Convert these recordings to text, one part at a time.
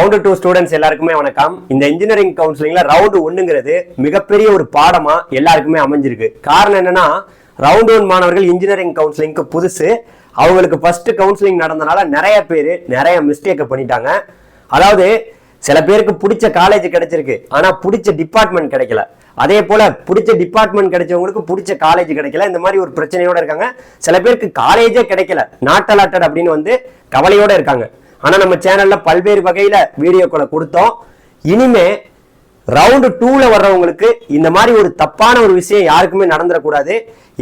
Round 2 students எல்லாருக்குமே வணக்கம். இந்த இன்ஜினியரிங் கவுன்சிலிங்ல ரவுண்ட் 1ங்கிறது மிகப்பெரிய ஒரு பாடமா எல்லாருக்குமே அமைஞ்சிருக்கு. காரணம் என்னன்னா, ரவுண்ட் 1 மாணவர்கள் இன்ஜினியரிங் கவுன்சிலிங்க்கு புதுசு. அவங்களுக்கு ஃபர்ஸ்ட் கவுன்சிலிங் நடந்தனால நிறைய பேர் நிறைய மிஸ்டேக் பண்ணிட்டாங்க. அதாவது சில பேருக்கு பிடிச்ச காலேஜ் கிடைச்சிருக்கு, ஆனா பிடிச்ச டிபார்ட்மெண்ட் கிடைக்கல. அதே போல பிடிச்ச டிபார்ட்மெண்ட் கிடைச்சவங்களுக்கு பிடிச்ச காலேஜ் கிடைக்கல. இந்த மாதிரி ஒரு பிரச்சனையோட இருக்காங்க. சில பேருக்கு காலேஜே கிடைக்கல, நாட் அலாட்டட் அப்படின்னு வந்து கவலையோட இருக்காங்க. ஆனா நம்ம சேனல்ல பல்வேறு வகையில வீடியோக்களை கொடுத்தோம். இனிமே ரவுண்ட் 2ல வர்றவங்களுக்கு இந்த மாதிரி ஒரு தப்பான ஒரு விஷயம் யாருக்குமே நடந்துடக்கூடாது.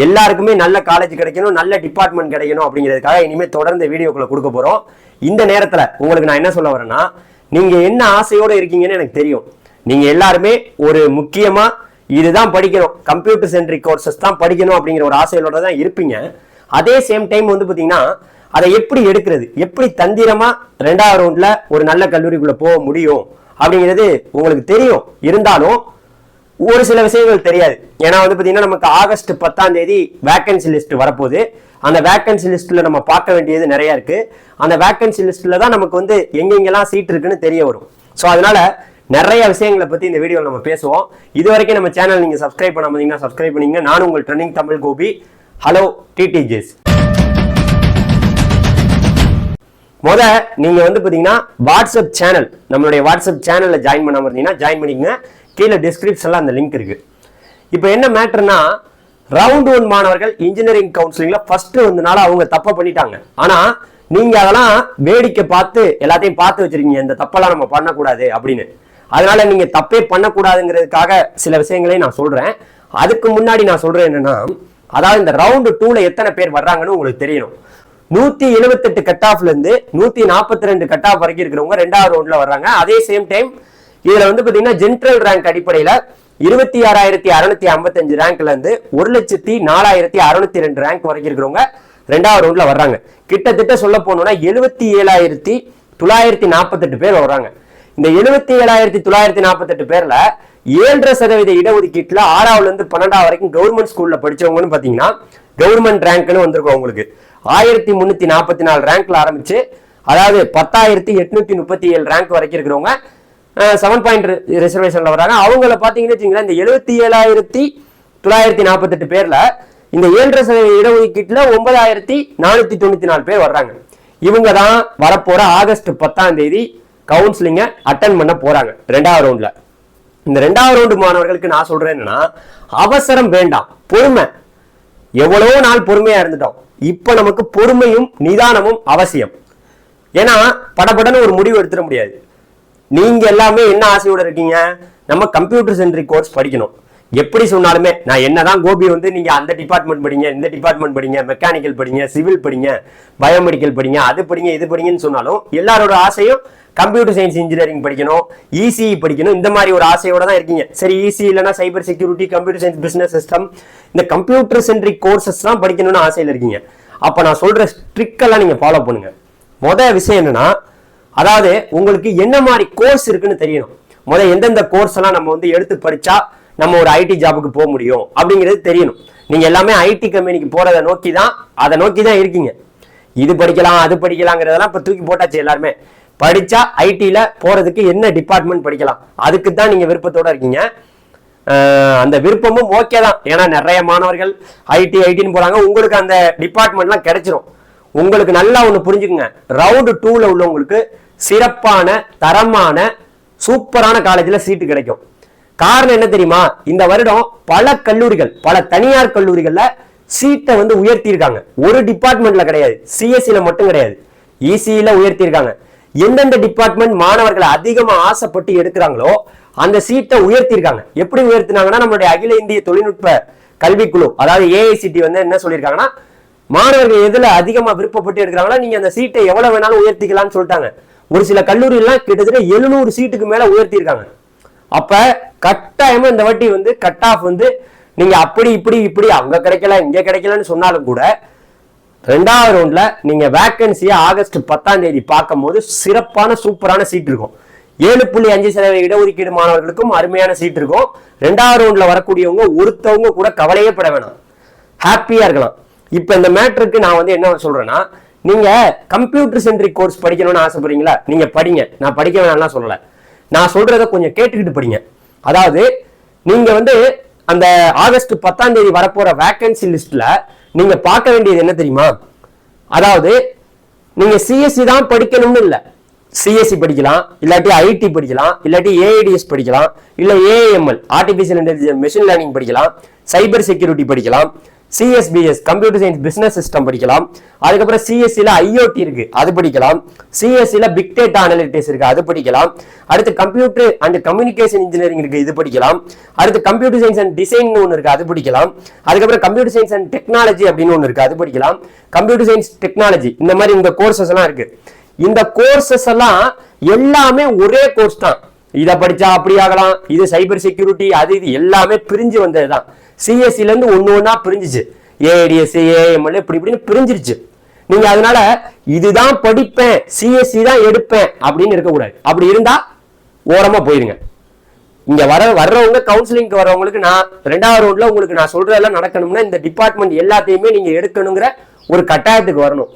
எல்லாருக்குமே நல்ல காலேஜ் கிடைக்கணும், நல்ல டிபார்ட்மெண்ட் கிடைக்கணும் அப்படிங்கிறதுக்காக இனிமே தொடர்ந்து வீடியோக்களை கொடுக்க போறோம். இந்த நேரத்துல உங்களுக்கு நான் என்ன சொல்ல வரேன்னா, நீங்க என்ன ஆசையோட இருக்கீங்கன்னு எனக்கு தெரியும். நீங்க எல்லாருமே ஒரு முக்கியமா இதுதான் படிக்கணும், கம்ப்யூட்டர் சென்ட்ரிக் கோர்சஸ் தான் படிக்கணும் அப்படிங்கிற ஒரு ஆசையோட தான் இருப்பீங்க. அதே சேம் டைம் வந்து பாத்தீங்கன்னா, அதை எப்படி எடுக்கிறது, எப்படி தந்திரமா 2வது ரவுண்ட்ல ஒரு நல்ல கல்லூரிக்குள்ள போக முடியும் அப்படிங்கிறது உங்களுக்கு தெரியும். இருந்தாலும் ஒரு சில விஷயங்கள் தெரியாது. ஏன்னா வந்து பாத்தீங்கன்னா, நமக்கு ஆகஸ்ட் 10ஆம் தேதி வேகன்சி லிஸ்ட் வரப்போகுது. அந்த வேகன்சி லிஸ்ட்ல நம்ம பார்க்க வேண்டியது நிறைய இருக்கு. அந்த வேகன்சி லிஸ்ட்ல தான் நமக்கு வந்து எங்கெங்கெல்லாம் சீட் இருக்குன்னு தெரிய வரும். ஸோ அதனால நிறைய விஷயங்களை பத்தி இந்த வீடியோவில் நம்ம பேசுவோம். இது வரைக்கும் நம்ம சேனல் நீங்க சப்ஸ்கிரைப் பண்ணாமீங்கன்னா சப்ஸ்கிரைப் பண்ணீங்க. நான் உங்கள் ட்ரெண்டிங் தமிழ் கோபி. ஹலோ டிடிஜிஸ். நீங்க வந்து பாத்தீங்கன்னா வாட்ஸ்அப் சேனல், நம்மளுடைய வாட்ஸ்அப் சேனல்ல ஜாயின் பண்ணாம இருந்தீங்கன்னா ஜாயின் பண்ணிக்கங்க. கீழே டிஸ்கிரிப்ஷன்ல அந்த லிங்க் இருக்கு. இப்போ என்ன மேட்டர்னா, ரவுண்ட் 1 மாணவர்கள் இன்ஜினியரிங் கவுன்சிலிங்ல ஃபர்ஸ்ட் வந்தனால அவங்க தப்ப பண்ணிட்டாங்க. ஆனா நீங்க அதெல்லாம் வேடிக்கை பார்த்து எல்லாத்தையும் பார்த்து வச்சிருக்கீங்க, இந்த தப்பெல்லாம் நம்ம பண்ணக்கூடாது அப்படின்னு. அதனால நீங்க தப்பே பண்ணக்கூடாதுங்கிறதுக்காக சில விஷயங்களையும் நான் சொல்றேன். அதுக்கு முன்னாடி நான் சொல்றேன் என்னன்னா, அதாவது இந்த ரவுண்ட் 2ல எத்தனை பேர் வர்றாங்கன்னு உங்களுக்கு தெரியணும். 178 கட் ஆஃப்ல இருந்து 142 கட் ஆஃப் வரைக்கும் இருக்கிறவங்க 2வது ரவுண்ட்ல வர்றாங்க. அதே சேம் டைம் இதுல வந்து பாத்தீங்கன்னா ஜென்ரல் ரேங்க் அடிப்படையில 26,655 ரேங்க்ல இருந்து 1,04,602 ரேங்க் வரைக்கும் இருக்கிறவங்க 2வது ரவுண்ட்ல வர்றாங்க. கிட்டத்தட்ட சொல்ல போனோம்னா 77,948 பேர் வர்றாங்க. இந்த 77,948 பேர்ல 7.5% இடஒதுக்கீட்டுல 6ஆவதுல இருந்து 12ஆவது வரைக்கும் கவர்மெண்ட் ஸ்கூல்ல படிச்சவங்கன்னு பாத்தீங்கன்னா கவர்மெண்ட் ரேங்க்னு வந்திருக்கும். உங்களுக்கு 1,344 ரேங்க்ல ஆரம்பிச்சு, அதாவது 10,837 ரேங்க் வரைக்கும் இருக்கிறவங்க 7 பாயிண்ட் ரிசர்வேஷன்ல வராங்க. அவங்கள பாத்தீங்கன்னா இந்த 77,948 பேர்ல இந்த 7.5% இடஒதுக்கீட்டுல 9,494 பேர் வர்றாங்க. இவங்க தான் வரப்போற ஆகஸ்ட் 10ஆம் தேதி கவுன்சிலிங்க அட்டன் பண்ண போறாங்க 2வது ரவுண்ட்ல. இந்த 2வது ரவுண்ட் மாணவர்களுக்கு நான் சொல்றேன் என்னன்னா, அவசரம் வேண்டாம், பொறுமை. எவ்வளவோ நாள் பொறுமையா இருந்துட்டோம். இப்ப நமக்கு பொறுமையும் நிதானமும் அவசியம். ஏன்னா படபடன்னு ஒரு முடிவு எடுத்துட முடியாது. நீங்க எல்லாமே என்ன ஆசையோட இருக்கீங்க, நம்ம கம்ப்யூட்டர் சென்ட்ரிக் கோர்ஸ் படிக்கணும். எப்படி சொன்னாலுமே நான் என்னதான் கோபி வந்து நீங்க அந்த டிபார்ட்மெண்ட் படிங்க, இந்த டிபார்ட்மெண்ட் படிங்க, மெக்கானிக்கல் படிங்க, சிவில் படிங்க, பயோமெடிக்கல் படிங்க, அது படிங்க, இது படிங்கன்னு சொன்னாலும் எல்லாரோட ஆசையும் கம்ப்யூட்டர் சயின்ஸ் இன்ஜினியரிங் படிக்கணும், இசிஇ படிக்கணும், இந்த மாதிரி ஒரு ஆசையோட தான் இருக்கீங்க. சரி, இசி இல்லைன்னா cyber security, computer science, business system, இந்த கம்ப்யூட்டர் சென்ட்ரிக் கோர்சஸ் தான் படிக்கணும்னு ஆசையில இருக்கீங்க. அப்ப நான் சொல்ற ட்ரிக் எல்லாம் நீங்க ஃபாலோ பண்ணுங்க. முதல் விஷயம் என்னன்னா, அதாவது உங்களுக்கு என்ன மாதிரி கோர்ஸ் இருக்குன்னு தெரியணும். எந்தெந்த கோர்ஸ் எல்லாம் நம்ம வந்து எடுத்து படிச்சா நம்ம ஒரு ஐடி ஜாபுக்கு போக முடியும் அப்படிங்கிறது தெரியணும். நீங்க எல்லாமே ஐடி கம்பெனிக்கு போறதை நோக்கி தான் இருக்கீங்க. இது படிக்கலாம், அது படிக்கலாங்கிறதெல்லாம் இப்ப தூக்கி போட்டாச்சு. எல்லாருமே படிச்சா ஐடில போறதுக்கு என்ன டிபார்ட்மெண்ட் படிக்கலாம், அதுக்கு தான் நீங்க விருப்பத்தோட இருக்கீங்க. அந்த விருப்பமும் ஓகே தான். ஏன்னா நிறைய மாணவர்கள் ஐடின்னு போறாங்க. உங்களுக்கு அந்த டிபார்ட்மெண்ட்லாம் கிடைச்சிரும். உங்களுக்கு நல்லா ஒண்ணு புரிஞ்சுக்குங்க, ரவுண்ட் 2ல உள்ளவங்களுக்கு சிறப்பான தரமான சூப்பரான காலேஜ்ல சீட்டு கிடைக்கும். காரணம் என்ன தெரியுமா, இந்த வருடம் பல கல்லூரிகள், பல தனியார் கல்லூரிகள்ல சீட்டை வந்து உயர்த்தி இருக்காங்க. ஒரு டிபார்ட்மெண்ட்ல கிடையாது, சிஎஸ்சில மட்டும் கிடையாது, இசிஇல உயர்த்தி இருக்காங்க. எந்தெந்த டிபார்ட்மெண்ட் மாணவர்களை அதிகமா ஆசைப்பட்டு எடுக்கிறாங்களோ அந்த சீட்டை உயர்த்தி இருக்காங்க. எப்படி உயர்த்தினாங்கன்னா, நம்மளுடைய அகில இந்திய தொழில்நுட்ப கல்விக்குழு, அதாவது ஏஐசிடி வந்து என்ன சொல்லியிருக்காங்கன்னா, மாணவர்கள் எதுல அதிகமா விருப்பப்பட்டு எடுக்கிறாங்களோ நீங்க அந்த சீட்டை எவ்வளவு வேணாலும் உயர்த்திக்கலாம்னு சொல்லிட்டாங்க. ஒரு சில கல்லூரிலாம் கிட்டத்தட்ட 700 சீட்டுக்கு மேல உயர்த்தி இருக்காங்க. அப்ப கட்டாயமா இந்த வாட்டி வந்து கட் ஆஃப் வந்து நீங்க அப்படி இப்படி அங்க கிடைக்கல இங்க கிடைக்கலன்னு சொன்னாலும் கூட 2வது ரவுண்ட்ல நீங்க வேகன்சியை ஆகஸ்ட் 10ஆம் தேதி பார்க்கும் போது சிறப்பான சூப்பரான சீட் இருக்கும். 7.5% இடஒதுக்கீடு மாணவர்களுக்கும் அருமையான சீட் இருக்கும். 2வது ரவுண்ட்ல வரக்கூடியவங்க ஒருத்தவங்க கூட கவலையே பட வேணாம், ஹாப்பியா இருக்கலாம். இப்ப இந்த மேட்டருக்கு நான் வந்து என்ன சொல்றேன்னா, நீங்க கம்ப்யூட்டர் சென்ட்ரிக் கோர்ஸ் படிக்கணும்னு ஆசைப்படுறீங்களா, நீங்க படிங்க. நான் படிக்க வேணாம்லாம் சொல்லல, நான் சொல்றத கொஞ்சம் கேட்டுக்கிட்டு படிங்க. அதாவது நீங்க வந்து அந்த ஆகஸ்ட் 10 வரப்போற வேகன்சி லிஸ்ட்ல நீங்க பார்க்க வேண்டியது என்ன தெரியுமா? அதாவது நீங்க சிஎஸ்சி தான் படிக்கணும்னு இல்ல, சிஎஸ்சி படிக்கலாம், இல்லாட்டி ஐடி படிக்கலாம், இல்லாட்டி ஏஐடிஎஸ் படிக்கலாம், இல்ல AML artificial intelligence machine learning படிக்கலாம், சைபர் செக்யூரிட்டி படிக்கலாம், CSBS computer science business system படிக்கலாம், அதுக்கப்புறம் சிஎஸ்சில ஐஓடி இருக்கு அது படிக்கலாம், சிஎஸ்சில பிக் டேட்டா அனலிட்டிக்ஸ் இருக்கு அது படிக்கலாம், அடுத்து கம்ப்யூட்டர் அண்ட் கம்யூனிகேஷன் இன்ஜினியரிங் இருக்கு இது படிக்கலாம், அடுத்து கம்ப்யூட்டர் சயின்ஸ் அண்ட் டிசைன் ஒன்று இருக்கு அது படிக்கலாம், அதுக்கப்புறம் கம்ப்யூட்டர் சயின்ஸ் அண்ட் டெக்னாலஜி அப்படின்னு ஒன்று இருக்கு அது படிக்கலாம், கம்ப்யூட்டர் சயின்ஸ் டெக்னாலஜி இந்த மாதிரி இந்த கோர்சஸ் எல்லாம் இருக்கு. இந்த கோர்சஸ் எல்லாம் எல்லாமே ஒரே கோர்ஸ் தான். இதை படிச்சா அப்படி ஆகலாம், இது சைபர் செக்யூரிட்டி அது இது எல்லாமே பிரிஞ்சு வந்ததுதான். சிஎஸ்சில இருந்து ஒண்ணா பிரிஞ்சிச்சு, ஏஐடிஎஸ் ஏஎம்எல் இப்படி இப்படின்னு பிரிஞ்சிருச்சு. நீங்க அதனால இதுதான் படிப்பேன் சிஎஸ்சி தான் எடுப்பேன் அப்படின்னு இருக்கக்கூடாது. அப்படி இருந்தா ஓரமா போயிருங்க. இங்க வர்றவங்க கவுன்சிலிங்க்கு வரவங்களுக்கு நான் 2வது ரவுண்ட்ல உங்களுக்கு நான் சொல்றதெல்லாம் நடக்கணும்னா இந்த டிபார்ட்மெண்ட் எல்லாத்தையுமே நீங்க எடுக்கணுங்கிற ஒரு கட்டாயத்துக்கு வரணும்.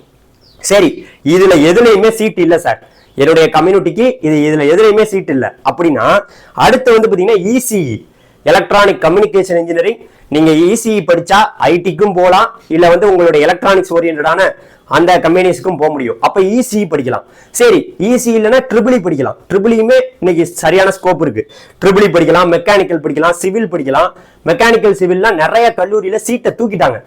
சரி, இதுல எதுலையுமே சீட் இல்ல சார், என்னுடைய கம்யூனிட்டிக்கு இதுல எதுலையுமே சீட் இல்ல அப்படின்னா அடுத்து வந்து பாத்தீங்கன்னா இசிஇ எலக்ட்ரானிக் கம்யூனிகேஷன் இன்ஜினியரிங். நீங்க இசிஇ படிச்சா ஐடிக்கும் போகலாம், இல்ல வந்து உங்களுடைய எலக்ட்ரானிக்ஸ் ஓரியன்டான அந்த கம்பெனிஸ்க்கும் போக முடியும். அப்ப இசிஇ படிக்கலாம். சரி, இசி இல்லைன்னா ட்ரிபிள் படிக்கலாம். ட்ரிபிளியுமே இன்னைக்கு சரியான ஸ்கோப் இருக்கு. ட்ரிபிள் படிக்கலாம், மெக்கானிக்கல் படிக்கலாம், சிவில் படிக்கலாம். மெக்கானிக்கல் சிவில்லாம் நிறைய கல்லூரியில சீட்டை தூக்கிட்டாங்க,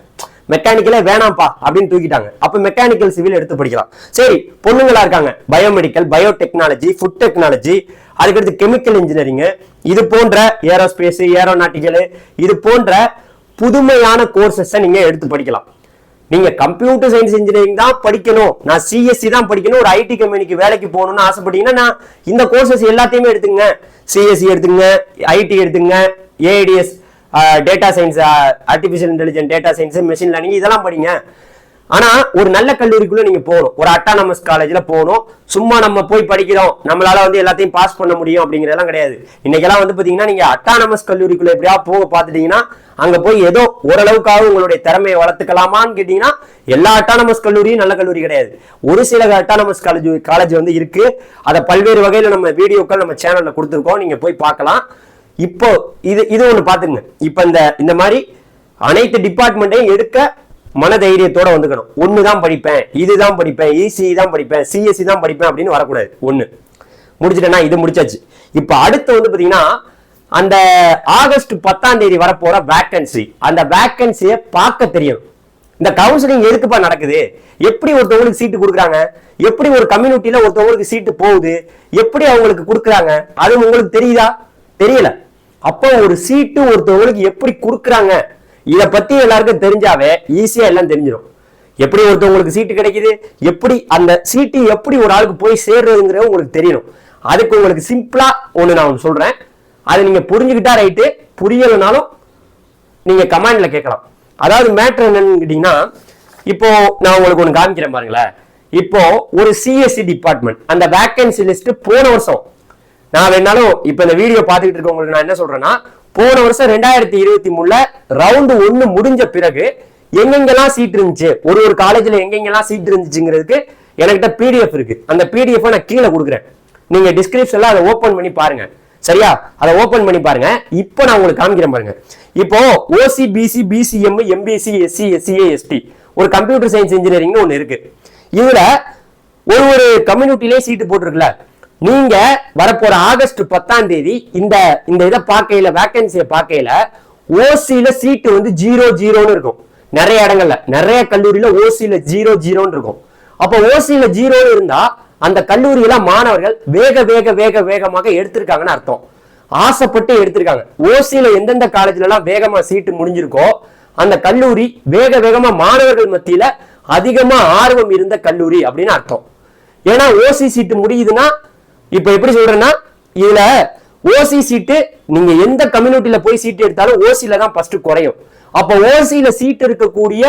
மெக்கானிக்கலே வேணாம்ப்பா அப்படின்னு தூக்கிட்டாங்க. அப்ப மெக்கானிக்கல் சிவில் எடுத்து படிக்கலாம். சரி, பொண்ணுங்களா இருக்காங்க, பயோமெடிக்கல், பயோடெக்னாலஜி, ஃபுட் டெக்னாலஜி, அதுக்கடுத்து கெமிக்கல் இன்ஜினியரிங், இது போன்ற ஏரோஸ்பேஸ், ஏரோநாட்டிக்கல், இது போன்ற புதுமையான கோர்சஸ் நீங்க எடுத்து படிக்கலாம். நீங்க கம்ப்யூட்டர் சயின்ஸ் இன்ஜினியரிங் தான் படிக்கணும், நான் சிஎஸ்சி தான் படிக்கணும், ஒரு ஐடி கம்பெனிக்கு வேலைக்கு போகணும்னு ஆசைப்பட்டீங்கன்னா நான் இந்த கோர்சஸ் எல்லாத்தையுமே எடுத்துங்க. சிஎஸ்சி எடுத்துங்க, ஐடி எடுத்துங்க, AIDS data science, artificial intelligence data science, machine learning இதெல்லாம் படிங்க. ஆனா ஒரு நல்ல கல்லூரிக்குள்ள நீங்க போகணும், ஒரு அட்டானமஸ் காலேஜ்ல போகணும். சும்மா நம்ம போய் படிக்கிறோம் நம்மளால வந்து எல்லாத்தையும் பாஸ் பண்ண முடியும் அப்படிங்கறதெல்லாம் கிடையாது. இன்னைக்கெல்லாம் வந்து பாத்தீங்கன்னா நீங்க அட்டானமஸ் கல்லூரிக்குள்ள எப்படியா போக பாத்துட்டீங்கன்னா அங்க போய் ஏதோ ஓரளவுக்காக உங்களுடைய திறமையை வளர்த்துக்கலாமான்னு கேட்டீங்கன்னா எல்லா அட்டானமஸ் கல்லூரியும் நல்ல கல்லூரி கிடையாது. ஒரு சில அட்டானமஸ் காலேஜ் வந்து இருக்கு. அதை பல்வேறு வகையில நம்ம வீடியோக்கள் நம்ம சேனல்ல கொடுத்துருக்கோம், நீங்க போய் பார்க்கலாம். இப்போ இது ஒண்ணு பாத்துங்க. இப்ப இந்த மாதிரி அனைத்து டிபார்ட்மெண்ட்டையும் எடுக்க மன தைரியத்தோட வந்துக்கணும். ஒண்ணுதான் படிப்பேன், இதுதான் படிப்பேன், இசி தான் படிப்பேன், சிஎஸ்சி தான் படிப்பேன் அப்படின்னு வரக்கூடாது. ஒண்ணு முடிச்சுட்டேன்னா இது முடிச்சாச்சு. இப்ப அடுத்து வந்து பாத்தீங்கன்னா அந்த ஆகஸ்ட் 10 வரப்போற வேக்கன்சி, அந்த வேக்கன்சியை பார்க்க தெரியும். இந்த கவுன்சிலிங் எதுக்குப்பா நடக்குது, எப்படி ஒருத்தவங்களுக்கு சீட்டு கொடுக்குறாங்க, எப்படி ஒரு கம்யூனிட்டியில ஒருத்தவங்களுக்கு சீட்டு போகுது, எப்படி அவங்களுக்கு கொடுக்குறாங்க, அது உங்களுக்கு தெரியுதா? தெரியல. அப்போ ஒரு சீட்டு ஒருத்தவங்களுக்கு எப்படி கொடுக்குறாங்க இத பத்தி எல்லாருக்கும் தெரிஞ்சாவே ஈஸியா எல்லாம் தெரிஞ்சிடும். எப்படி ஒருத்தவங்களுக்கு சீட்டு கிடைக்குது, எப்படி அந்த சீட்டு எப்படி ஒரு ஆளுக்கு போய் சேர்றதுங்கிறது உங்களுக்கு தெரியணும். அதுக்கு உங்களுக்கு சிம்பிளா நான் ஒன்று சொல்றேன், அதை நீங்க புரிஞ்சுக்கிட்டா ரைட்டு, புரியலனாலும் நீங்க கமெண்ட்ல கேட்கலாம். அதாவது மேட்டர் என்னன்னு கேட்டீங்கன்னா, இப்போ நான் உங்களுக்கு ஒன்று காமிக்கிறேன் பாருங்களேன். இப்போ ஒரு சிஎஸ்சி டிபார்ட்மெண்ட் அந்த வேக்கன்சி லிஸ்ட் போன வருஷம், நான் வேணாலும் இப்ப இந்த வீடியோ பார்த்துக்கிட்டு இருக்கவங்களுக்கு நான் என்ன சொல்றேன்னா, போன வருஷம் 2023 ரவுண்டு 1 முடிஞ்ச பிறகு எங்கெங்கெல்லாம் சீட் இருந்துச்சு, ஒரு காலேஜ்ல எங்கெங்கெல்லாம் சீட் இருந்துச்சுங்கிறதுக்கு என்கிட்ட பிடிஎஃப் இருக்கு. அந்த பிடிஎஃப் நான் கீழே கொடுக்குறேன், நீங்க டிஸ்கிரிப்ஷன்ல அதை ஓபன் பண்ணி பாருங்க. சரியா, அதை ஓபன் பண்ணி பாருங்க. இப்போ நான் உங்களுக்கு காமிக்கிறேன் பாருங்க. இப்போ OC, BC, BCM, MBC, SC, SCA, ST ஒரு கம்ப்யூட்டர் சயின்ஸ் இன்ஜினியரிங் ஒன்று இருக்கு. இதுல ஒரு கம்யூனிட்டிலே சீட்டு போட்டிருக்குல்ல, நீங்க வரப்போற ஆகஸ்ட் 10 இந்த இதை பார்க்கையில, வேக்கன்சியை பார்க்கையில ஓசியில சீட்டு வந்து 0-0 இருக்கும். நிறைய இடங்கள்ல நிறைய கல்லூரியில ஓசியில 0-0 இருக்கும். அப்ப ஓசியில 0 இருந்தா அந்த கல்லூரியில மாணவர்கள் வேகமாக எடுத்திருக்காங்கன்னு அர்த்தம். ஆசைப்பட்டு எடுத்திருக்காங்க. ஓசியில எந்தெந்த காலேஜ்ல எல்லாம் வேகமா சீட்டு முடிஞ்சிருக்கோ அந்த கல்லூரி வேகமா மாணவர்கள் மத்தியில அதிகமா ஆர்வம் இருந்த கல்லூரி அப்படின்னு அர்த்தம். ஏன்னா ஓசி சீட்டு முடியுதுன்னா, இப்ப எப்படி சொல்றேன்னா, இதுல ஓசி சீட்டு நீங்க எந்த கம்யூனிட்டியில போய் சீட்டு எடுத்தாலும் ஓசியில தான் ஃபர்ஸ்ட் குறையும். அப்ப ஓசியில சீட் இருக்கக்கூடிய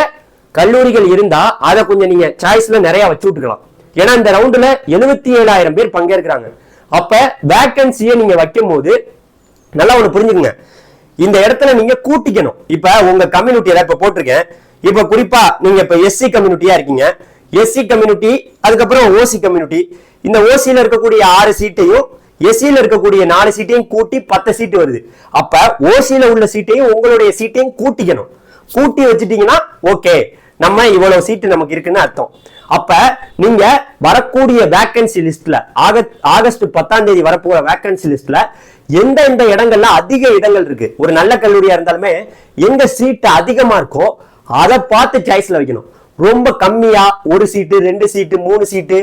கல்லூரிகள் இருந்தா அதை கொஞ்சம் நீங்க சாய்ஸ்ல நிறைய வச்சு விட்டுக்கலாம். ஏன்னா இந்த ரவுண்டுல 77,000 பேர் பங்கேற்கிறாங்க. அப்ப வேக்கன்சியை நீங்க வைக்கும் போது நல்லா ஒண்ணு புரிஞ்சுக்கங்க, இந்த இடத்துல நீங்க கூட்டிக்கணும். இப்ப உங்க கம்யூனிட்டியில இப்ப போட்டிருக்கேன், இப்ப குறிப்பா நீங்க இப்ப எஸ்சி கம்யூனிட்டியா இருக்கீங்க, எஸ்சி கம்யூனிட்டி, அதுக்கப்புறம் ஓசி கம்யூனிட்டி. இந்த ஓசியில இருக்கக்கூடிய 6 சீட்டையும் எஸ்சியில இருக்கக்கூடிய 4 சீட்டையும் கூட்டி 10 சீட்டு வருது. அப்ப ஓசியில உள்ள சீட்டையும் உங்களுடைய சீட்டையும் கூட்டிக்கணும். கூட்டி வச்சுட்டீங்கன்னா ஓகே, நம்ம இவ்வளவு சீட்டு நமக்கு இருக்குன்னு அர்த்தம். அப்ப நீங்க வரக்கூடிய வேக்கன்சி லிஸ்ட்ல ஆகஸ்ட் 10ஆம் தேதி வரப்போற வேக்கன்சி லிஸ்ட்ல எந்த இடங்கள்ல அதிக இடங்கள் இருக்கு, ஒரு நல்ல கல்லூரியா இருந்தாலுமே எங்க சீட் அதிகமா இருக்கோ அதை பார்த்து சாய்ஸ்ல வைக்கணும். ரொம்ப கம்மியா 1 சீட்டு 2 சீட்டு 3 சீட்டு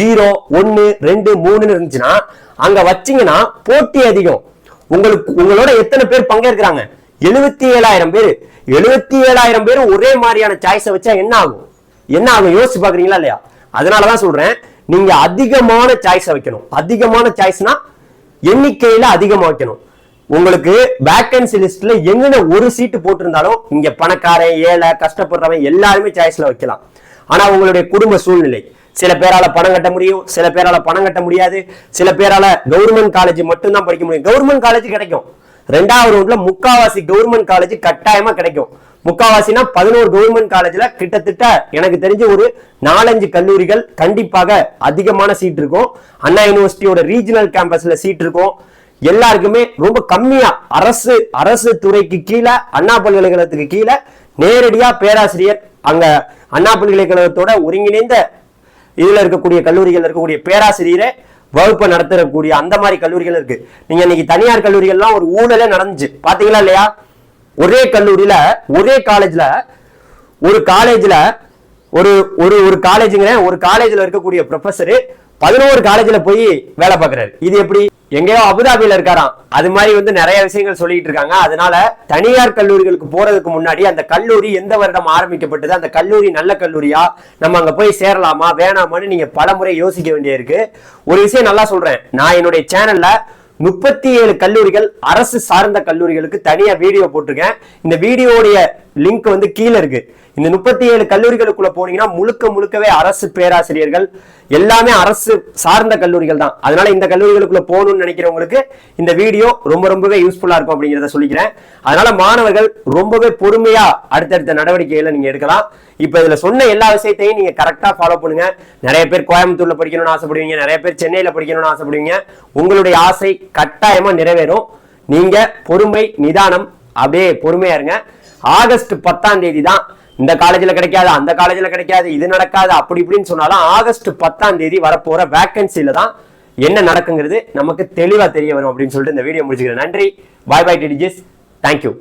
0 1 2 3 இருந்துச்சுன்னா அங்க வச்சீங்கன்னா போட்டி அதிகம். உங்களோட எத்தனை பேர் பங்கேற்கிறாங்க? 77,000 பேர். 77,000 பேர் ஒரே மாதிரியான சாய்ஸை வச்சா என்ன ஆகும் யோசிச்சு பாக்குறீங்களா இல்லையா? அதனாலதான் சொல்றேன், நீங்க அதிகமான சாய்ஸை வைக்கணும். அதிகமான சாய்ஸ்னா எண்ணிக்கையில அதிகமா வைக்கணும். உங்களுக்கு வேக்கன்சி லிஸ்ட்ல எங்கன ஒரு சீட்டு போட்டிருந்தாலும் இங்க பணக்காரன் ஏழை கஷ்டப்படுறவன் எல்லாருமே சாய்ஸ்ல வைக்கலாம். ஆனா உங்களுடைய குடும்ப சூழ்நிலை, சில பேரால பணம் கட்ட முடியும், சில பேரால பணம் கட்ட முடியாது, சில பேரால கவர்மெண்ட் காலேஜ் மட்டும்தான் படிக்க முடியும். கவர்மெண்ட் காலேஜ் கிடைக்கும், 2வது ரவுண்ட்ல முக்காவாசி கவர்மெண்ட் காலேஜ் கட்டாயமா கிடைக்கும். முக்காவாசினா 11 கவர்மெண்ட் காலேஜ்ல கிட்டத்தட்ட எனக்கு தெரிஞ்ச ஒரு 4-5 கல்லூரிகள் கண்டிப்பாக அதிகமான சீட் இருக்கும். அண்ணா யூனிவர்சிட்டியோட ரீஜனல் கேம்பஸ்ல சீட் இருக்கும். எல்லாருக்குமே ரொம்ப கம்மியா அரசு துறைக்கு கீழே அண்ணா பல்கலைக்கழகத்துக்கு கீழே நேரடியா பேராசிரியர், அங்க அண்ணா பல்கலைக்கழகத்தோட ஒருங்கிணைந்த இதுல இருக்கக்கூடிய கல்லூரிகள் இருக்கக்கூடிய பேராசிரியரை வகுப்பை நடத்தக்கூடிய அந்த மாதிரி கல்லூரிகள் இருக்கு. நீங்க இன்னைக்கு தனியார் கல்லூரிகள்லாம் ஒரு ஊழலே நடந்துச்சு, பாத்தீங்களா இல்லையா? ஒரே கல்லூரியில ஒரே காலேஜ்ல ஒரு காலேஜ்ல இருக்கக்கூடிய ப்ரொஃபசர் 11 காலேஜ்ல போய் வேலை பார்க்கிறாரு. இது எப்படி? எங்கேயோ அபுதாபியில இருக்காராம். அது மாதிரி நிறைய விஷயங்கள் சொல்லிட்டு இருக்காங்க. அதனால தனியார் கல்லூரிகளுக்கு போறதுக்கு முன்னாடி அந்த கல்லூரி எந்த வருடம் ஆரம்பிக்கப்பட்டது, அந்த கல்லூரி நல்ல கல்லூரியா, நம்ம அங்க போய் சேரலாமா வேணாமான்னு நீங்க பலமுறை யோசிக்க வேண்டியிருக்கு. ஒரு விஷயம் நல்லா சொல்றேன், நான் என்னுடைய சேனல்ல 37 கல்லூரிகள் அரசு சார்ந்த கல்லூரிகளுக்கு தனியா வீடியோ போட்டிருக்கேன். இந்த வீடியோடைய லிங்க் கீழே இருக்கு. இந்த 37 கல்லூரிகளுக்குள்ள போனீங்கன்னா முழுக்கவே அரசு பேராசிரியர்கள், எல்லாமே அரசு சார்ந்த கல்லூரிகள் தான். அதனால இந்த கல்லூரிகளுக்குள்ள போகணும்னு நினைக்கிறவங்களுக்கு இந்த வீடியோ ரொம்பவே யூஸ்ஃபுல்லா இருக்கும் அப்படிங்கிறத சொல்லிக்கிறேன். அதனால மாணவர்கள் ரொம்பவே பொறுமையா அடுத்தடுத்த நடவடிக்கைகளை நீங்க எடுக்கலாம். இப்ப இதுல சொன்ன எல்லா விஷயத்தையும் நீங்க கரெக்டா ஃபாலோ பண்ணுங்க. நிறைய பேர் கோயம்புத்தூர்ல படிக்கணும்னு ஆசைப்படுவீங்க, நிறைய பேர் சென்னையில படிக்கணும்னு ஆசைப்படுவீங்க. உங்களுடைய ஆசை கட்டாயமா நிறைவேறும். நீங்க பொறுமை நிதானம், அப்படியே பொறுமையா இருங்க. ஆகஸ்ட் 10ஆம் தேதி தான் இந்த காலேஜ்ல கிடைக்காது, அந்த காலேஜ்ல கிடைக்காது, இது நடக்காது, அப்படி இப்படின்னு சொன்னாலும் ஆகஸ்ட் 10ஆம் தேதி வரப்போற வேக்கன்சில தான் என்ன நடக்குங்கிறது நமக்கு தெளிவா தெரிய வரும் அப்படின்னு சொல்லிட்டு இந்த வீடியோ முடிச்சுக்கிறேன். நன்றி. பாய் டிடிஜிஸ். தேங்க்யூ.